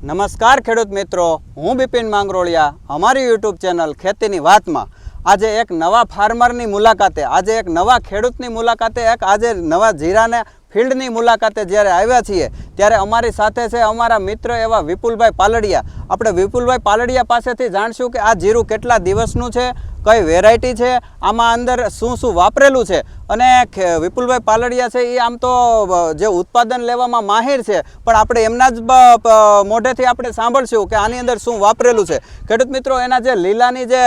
નમસ્કાર ખેડૂત મિત્રો, હું બિપિન માંગરોળિયા અમારી યુટ્યુબ ચેનલ ખેતીની વાતમાં આજે એક નવા ફાર્મરની મુલાકાતે, આજે એક નવા ખેડૂતની મુલાકાતે, આજે નવા જીરાને ફિલ્ડની મુલાકાતે જ્યારે આવ્યા છીએ ત્યારે અમારી સાથે છે અમારા મિત્ર એવા વિપુલભાઈ પાલડિયા. આપણે વિપુલભાઈ પાલડિયા પાસેથી જાણશું કે આ જીરું કેટલા દિવસનું છે, કઈ વેરાયટી છે, આમાં અંદર શું શું વાપરેલું છે. અને વિપુલભાઈ પાલડિયા છે એ આમ તો જે ઉત્પાદન લેવામાં માહિર છે, પણ આપણે એમના જ મોઢેથી આપણે સાંભળશું કે આની અંદર શું વાપરેલું છે. ખેડૂત મિત્રો, એના જે લીલાની જે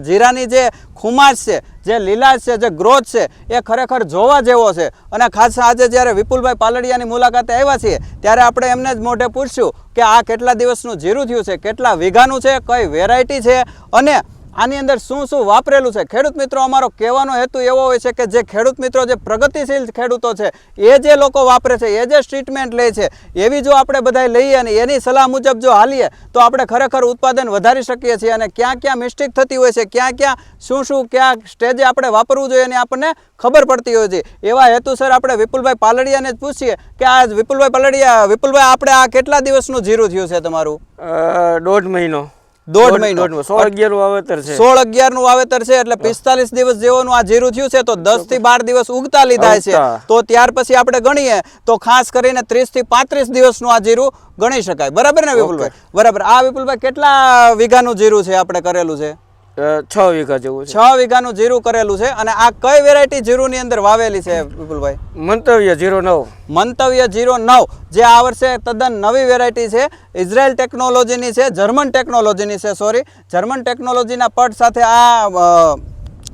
જીરાની જે ખુમાશ છે, જે લીલાશ છે, જે ગ્રોથ છે, એ ખરેખર જોવા જેવો છે. અને ખાસ આજે જ્યારે વિપુલભાઈ પાલડિયાની મુલાકાતે આવ્યા છીએ ત્યારે આપણે એમને જ મોઢે પૂછશું કે આ કેટલા દિવસનું જીરું થયું છે, કેટલા વીઘાનું છે, કઈ વેરાયટી છે અને આની અંદર શું શું વાપરેલું છે. ખેડૂત મિત્રો, અમારો કહેવાનો હેતુ એવો હોય છે કે જે ખેડૂત મિત્રો, જે પ્રગતિશીલ ખેડૂતો છે, એ જે લોકો વાપરે છે, એ જે ટ્રીટમેન્ટ લે છે, એવી જો આપણે બધા લઈએ અને એની સલાહ મુજબ જો હાલીએ તો આપણે ખરેખર ઉત્પાદન વધારી શકીએ છીએ. અને ક્યાં ક્યાં મિસ્ટેક થતી હોય છે, ક્યાં ક્યાં શું ક્યાં સ્ટેજે આપણે વાપરવું જોઈએ એની આપણને ખબર પડતી હોય છે. એવા હેતુસર આપણે વિપુલભાઈ પાલડિયાને જ પૂછીએ કે આ વિપુલભાઈ પાલડિયા, વિપુલભાઈ, આપણે આ કેટલા દિવસનું જીરું થયું છે તમારું? 1.5 મહિનો. 1.5 મહિનો. 16-11 વાવેતર છે. 16-11 વાવેતર છે, એટલે 45 દિવસ જેવું આ જીરું થયું છે. તો 10 થી 12 દિવસ ઉગતા લીધા છે. તો ત્યાર પછી આપણે ગણીએ તો ખાસ કરીને 30 થી 35 દિવસનું આ જીરું ગણી શકાય. બરાબર ને વિપુલભાઈ? બરાબર. આ વિપુલભાઈ કેટલા વીઘાનું જીરું છે આપણે કરેલું છે? 6 વીઘા જેવું છે. 6 વીઘાનું જીરું કરેલું છે. અને આ કઈ વેરાયટી જીરું ની અંદર વાવેલી છે વિપુલભાઈ? મંતવ્ય 09. મંતવ્ય 09, જે આ વર્ષે તદ્દન નવી વેરાયટી છે. ઇઝરાયલ ટેકનોલોજીની છે, જર્મન ટેકનોલોજીની છે, જર્મન ટેકનોલોજીના પટ સાથે આ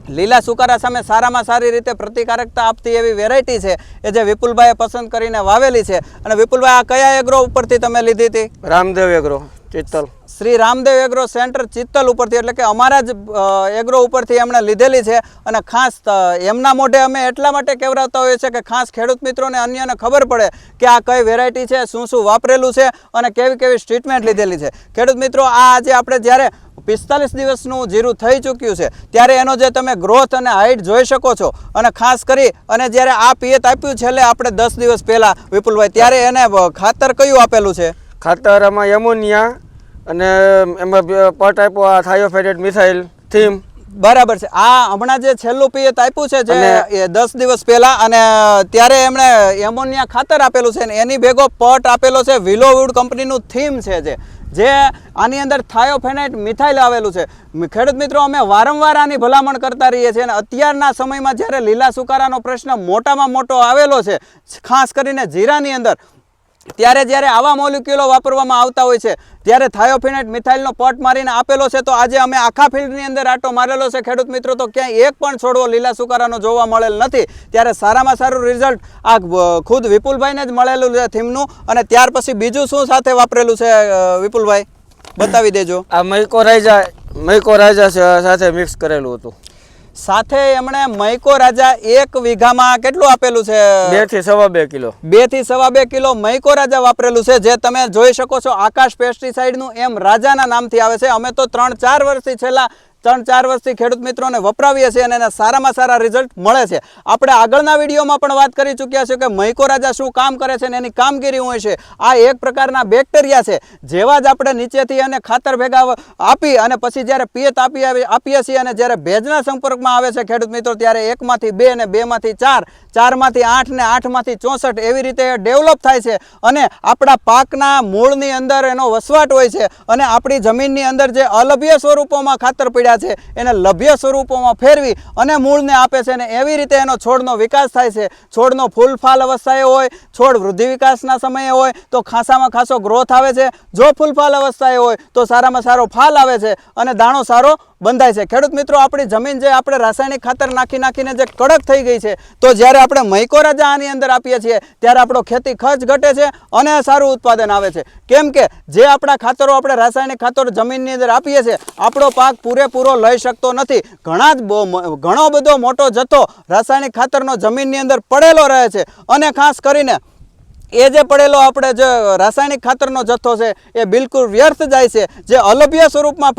લીલા સુકારા સામે સારામાં સારી રીતે પ્રતિકારકતા આપતી એવી વેરાયટી છે એ જે વિપુલભાઈએ પસંદ કરીને વાવેલી છે. અને વિપુલભાઈ, આ કયા એગ્રો ઉપરથી તમે લીધી હતી? Ramdev agro, Chital. Shri Ramdev agro centre Chital ઉપરથી, એટલે કે અમારા જ એગ્રો ઉપરથી એમણે લીધેલી છે. અને ખાસ એમના મોઢે અમે એટલા માટે કહેવરાવતા હોઈએ છીએ કે ખાસ ખેડૂત મિત્રોને અન્યને ખબર પડે કે આ કઈ વેરાયટી છે, શું શું વાપરેલું છે અને કેવી કેવી ટ્રીટમેન્ટ લીધેલી છે. ખેડૂત મિત્રો, આ આજે આપણે જ્યારે 45 દિવસનું જીરું થઈ ચૂક્યું છે ત્યારે એનો જે તમે ગ્રોથ અને હાઇટ જોઈ શકો છો. અને ખાસ કરી અને જ્યારે આ પિયત આપ્યું છેલ્લે આપણે 10 દિવસ પહેલાં વિપુલભાઈ, ત્યારે એને ખાતર કયું આપેલું છે? ખાતર આમાં એમોનિયા અને એમાં પટ આપ્યો આ થાયોફેટેડ મિથાઇલ થીમ. બરાબર છે. આ હમણાં જે છેલ્લું પિયત આપ્યું છે જે 10 દિવસ પહેલા, અને ત્યારે એમણે એમોનિયા ખાતર આપેલું છે અને એની ભેગો પટ આપેલો છે વિલોવુડ કંપનીનું થીમ છે જે આની અંદર થાયોફેનાઇટ મિથાઇલ આવેલું છે. ખેડૂત મિત્રો, અમે વારંવાર આની ભલામણ કરતા રહીએ છીએ. અને અત્યારના સમયમાં જ્યારે લીલા સુકારાનો પ્રશ્ન મોટામાં મોટો આવેલો છે, ખાસ કરીને જીરાની અંદર, ત્યારે જ્યારે આવા મોલિક્યુલો વાપરવામાં આવતા હોય છે ત્યારે થાયોફેનાઇટ મિથાઇલનો પટ મારીને આપેલો છે. તો આજે અમે આખા ફિલ્ડની અંદર આટો મારેલો છે ખેડૂત મિત્રો, તો ક્યાંય એક પણ છોડવો લીલા સુકારાનો જોવા મળેલ નથી. ત્યારે સારામાં સારું રિઝલ્ટ આ ખુદ વિપુલભાઈને જ મળેલું છે થીમનું. અને ત્યાર પછી બીજું શું સાથે વાપરેલું છે વિપુલભાઈ, બતાવી દેજો. આ મૈકોરાજા સાથે મિક્સ કરેલું હતું. સાથે એમણે મૈકો રાજા 1 વીઘામાં કેટલું આપેલું છે? 2 થી સવા 2 કિલો. 2 થી સવા 2 કિલો મૈકો રાજા વાપરેલું છે, જે તમે જોઈ શકો છો આકાશ પેસ્ટિસાઇડનું એમ રાજાના નામથી આવે છે. અમે તો 3-4 વર્ષથી છેલ્લા 3-4 વર્ષથી ખેડૂત મિત્રોને વપરાવીએ છીએ અને એના સારામાં સારા રિઝલ્ટ મળે છે. આપણે આગળના વિડીયોમાં પણ વાત કરી ચૂક્યા છે કે મૈકો રાજા શું કામ કરે છે અને એની કામગીરી હોય છે. આ એક પ્રકારના બેક્ટેરિયા છે. જેવા જ આપણે નીચેથી અને ખાતર ભેગા આપી અને પછી જ્યારે પિયત આપીએ છીએ અને જ્યારે ભેજના સંપર્કમાં આવે છે ખેડૂત મિત્રો, ત્યારે 1 માંથી 2 અને 2 માંથી 4, 4 માંથી 8 ને 8 માંથી 64 એવી રીતે ડેવલપ થાય છે. અને આપણા પાકના મૂળની અંદર એનો વસવાટ હોય છે અને આપણી જમીનની અંદર જે અલભ્ય સ્વરૂપોમાં ખાતર પડ્યા છે એને લભ્ય સ્વરૂપોમાં ફેરવી અને મૂળને આપે છે. અને એવી રીતે એનો છોડનો વિકાસ થાય છે. છોડનો ફૂલ ફાલ અવસ્થાએ હોય, છોડ વૃદ્ધિ વિકાસના સમયે હોય તો ખાસામાં ખાસો ગ્રોથ આવે છે. જો ફૂલ ફાલ અવસ્થાએ હોય તો સારામાં સારો ફાલ આવે છે અને દાણો સારો બંધાય છે. ખેડૂત મિત્રો, આપણી જમીન જે આપણે રાસાયણિક ખાતર નાખીને જે કડક થઈ ગઈ છે, તો જ્યારે આપણે મૈકો રાજા આની અંદર આપીએ છીએ ત્યારે આપણો ખેતી ખર્ચ ઘટે છે અને સારું ઉત્પાદન આવે છે. કેમ કે જે આપણા ખાતરો, આપણે રાસાયણિક ખાતરો જમીનની અંદર આપીએ છીએ, આપણો પાક પૂરેપૂરો લઈ શકતો નથી. ઘણો બધો મોટો જથ્થો રાસાયણિક ખાતરનો જમીનની અંદર પડેલો રહે છે. અને ખાસ કરીને એ જે પડેલો આપણે જે રાસાયણિક ખાતરનો જથ્થો છે એ બિલકુલ વ્યર્થ જાય છે, જે અલભ્ય સ્વરૂપમાં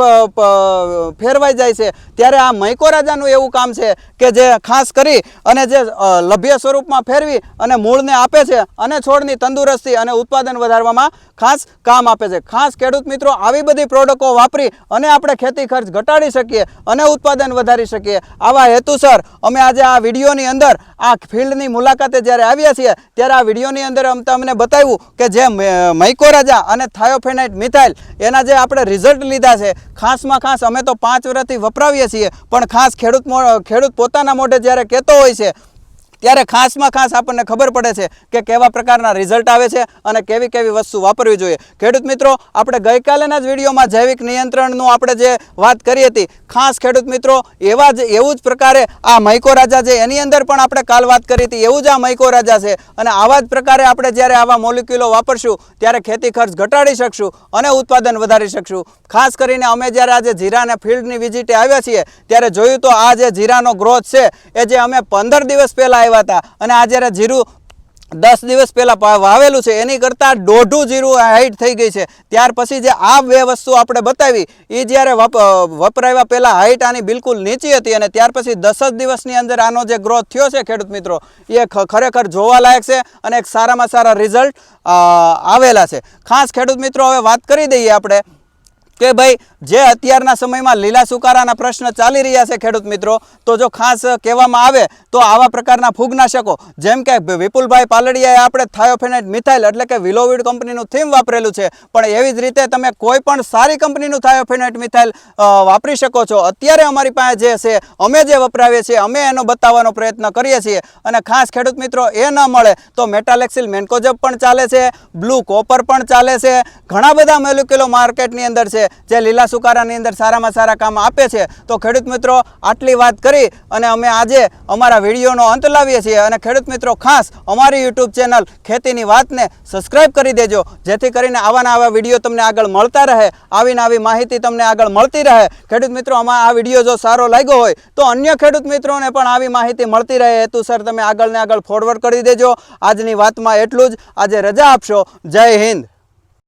ફેરવાઈ જાય છે, ત્યારે આ મૈકોરાજાનું એવું કામ છે કે જે ખાસ કરી અને જે લભ્ય સ્વરૂપમાં ફેરવી અને મૂળને આપે છે અને છોડની તંદુરસ્તી અને ઉત્પાદન વધારવામાં ખાસ કામ આપે છે. ખાસ ખેડૂત મિત્રો આવી બધી પ્રોડક્ટો વાપરી અને આપણે ખેતી ખર્ચ ઘટાડી શકીએ અને ઉત્પાદન વધારી શકીએ, આવા હેતુસર અમે આજે આ વિડીયોની અંદર આ ફિલ્ડની મુલાકાતે જ્યારે આવ્યા છીએ ત્યારે આ વિડીયોની અંદર તમને બતાવ્યું કે જે મૈકોરાજા અને થાયોફેનાઇટ મિથાઇલ એના જે આપણે રિઝલ્ટ લીધા છે, ખાસમાં ખાસ અમે તો 5 વર્ષથી વપરાવીએ છીએ, પણ ખાસ ખેડૂત પોતાના મોઢે જ્યારે કહેતો હોય છે ત્યારે ખાસમાં ખાસ આપણને ખબર પડે છે કે કેવા પ્રકારના રિઝલ્ટ આવે છે અને કેવી કેવી વસ્તુ વાપરવી જોઈએ. ખેડૂત મિત્રો, આપણે ગઈકાલેના જ વિડીયોમાં જૈવિક નિયંત્રણનું આપણે જે વાત કરી હતી, ખાસ ખેડૂત મિત્રો એવું જ પ્રકારે આ મૈકોરાજા છે એની અંદર પણ આપણે કાલ વાત કરી હતી, એવું જ આ મૈકોરાજા છે અને આવા જ પ્રકારે આપણે જ્યારે આવા મોલિક્યુલો વાપરશું ત્યારે ખેતી ખર્ચ ઘટાડી શકશું અને ઉત્પાદન વધારી શકશું. ખાસ કરીને અમે જ્યારે આજે જીરાના ફિલ્ડની વિઝિટે આવ્યા છીએ ત્યારે જોયું તો આ જે જીરાનો ગ્રોથ છે એ જે અમે 15 દિવસ પહેલાં હતા અને આ જ્યારે જીરું 10 દિવસ પહેલાં વાવેલું છે એની કરતાં દોઢું જીરું હાઈટ થઈ ગઈ છે. ત્યાર પછી જે આ બે વસ્તુ આપણે બતાવી એ જ્યારે વપરાવ્યા પહેલાં હાઈટ આની બિલકુલ નીચી હતી અને ત્યાર પછી 10 જ દિવસની અંદર આનો જે ગ્રોથ થયો છે ખેડૂત મિત્રો એ ખરેખર જોવાલાયક છે અને એક સારામાં સારા રિઝલ્ટ આવેલા છે. ખાસ ખેડૂત મિત્રો, હવે વાત કરી દઈએ આપણે કે ભાઈ જે અત્યારના સમયમાં લીલા સુકારાના પ્રશ્ન ચાલી રહ્યા છે ખેડૂત મિત્રો, તો જો ખાસ કહેવામાં આવે તો આવા પ્રકારના ફૂગનાશકો જેમ કે વિપુલભાઈ પાલડિયાએ આપણે થાયોફેનાઇટ મિથાઇલ એટલે કે વિલોવીડ કંપનીનું થીમ વાપરેલું છે, પણ એવી જ રીતે તમે કોઈ પણ સારી કંપનીનું થાયોફેનાઇટ મિથાઇલ વાપરી શકો છો. અત્યારે અમારી પાસે જે છે અમે જે વપરાવીએ છીએ અમે એનો બતાવવાનો પ્રયત્ન કરીએ છીએ અને ખાસ ખેડૂત મિત્રો એ ન મળે તો મેટાલેક્સિલ મેન્કોજબ પણ ચાલે છે, બ્લુ કોપર પણ ચાલે છે, ઘણા બધા મોલિક્યુલો માર્કેટની અંદર છે જે લીલા સુકારાની અંદર સારામાં સારા કામ આપે છે. તો ખેડૂત મિત્રો, આટલી વાત કરી અને અમે આજે અમારા વિડીયોનો અંત લાવીએ છીએ અને ખેડૂત મિત્રો ખાસ અમારી યુટ્યુબ ચેનલ ખેતીની વાતને સબસ્ક્રાઈબ કરી દેજો, જેથી કરીને આવાના આવા વિડીયો તમને આગળ મળતા રહે, આવીને આવી માહિતી તમને આગળ મળતી રહે. ખેડૂત મિત્રો, આમાં આ વિડીયો જો સારો લાગ્યો હોય તો અન્ય ખેડૂત મિત્રોને પણ આવી માહિતી મળતી રહે હેતુસર તમે આગળ ને આગળ ફોરવર્ડ કરી દેજો. આજની વાતમાં એટલું જ. આજે રજા આપશો. જય હિન્દ.